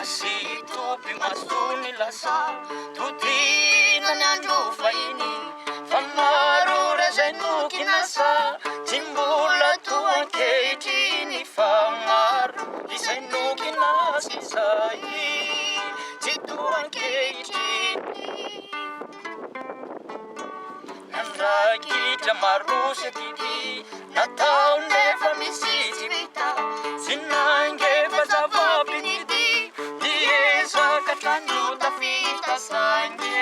Asitopy masony lasa totinany andro fahiny fa maro razay noky nasa tsy mbola toa ankehitriny fa maro izay noky nasa izay tsy toa ankehitriny nandrakitra marosy atiky natao nefa misy tsy vita tsy nangefa zava-pinity diezaka trano tafita sange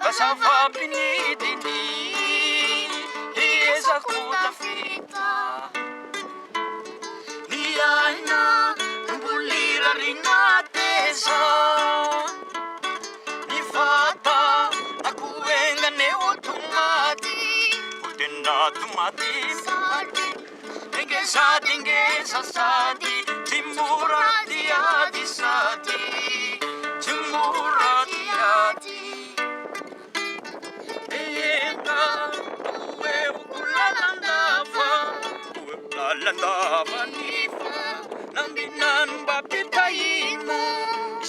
fa zava-pinidiny diezako tafita ny aina mbolirarina teza ny vata akoengane otomaty otena tomaty sady ingeza sady tsy mora diady sady tsy mora diady eka oeoko lalandava lalandava nifa nambinano mba pitahina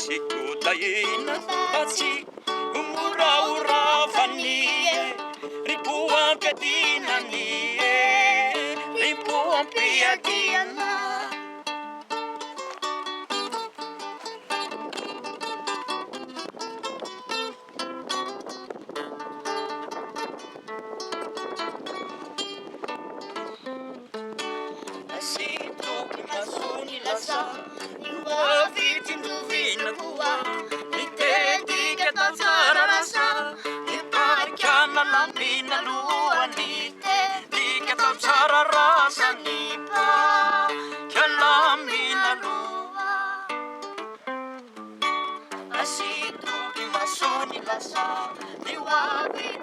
sikotahina batsy umuraoravanie ripoampiadinanie ripoampiadiana asitoky masony lasa ioavitindovina koa mitetika tatsara rasa niparikana lambina lohany tetika tatsara rasa nipa kialamina loha asitoky masony lasa ioavitindovina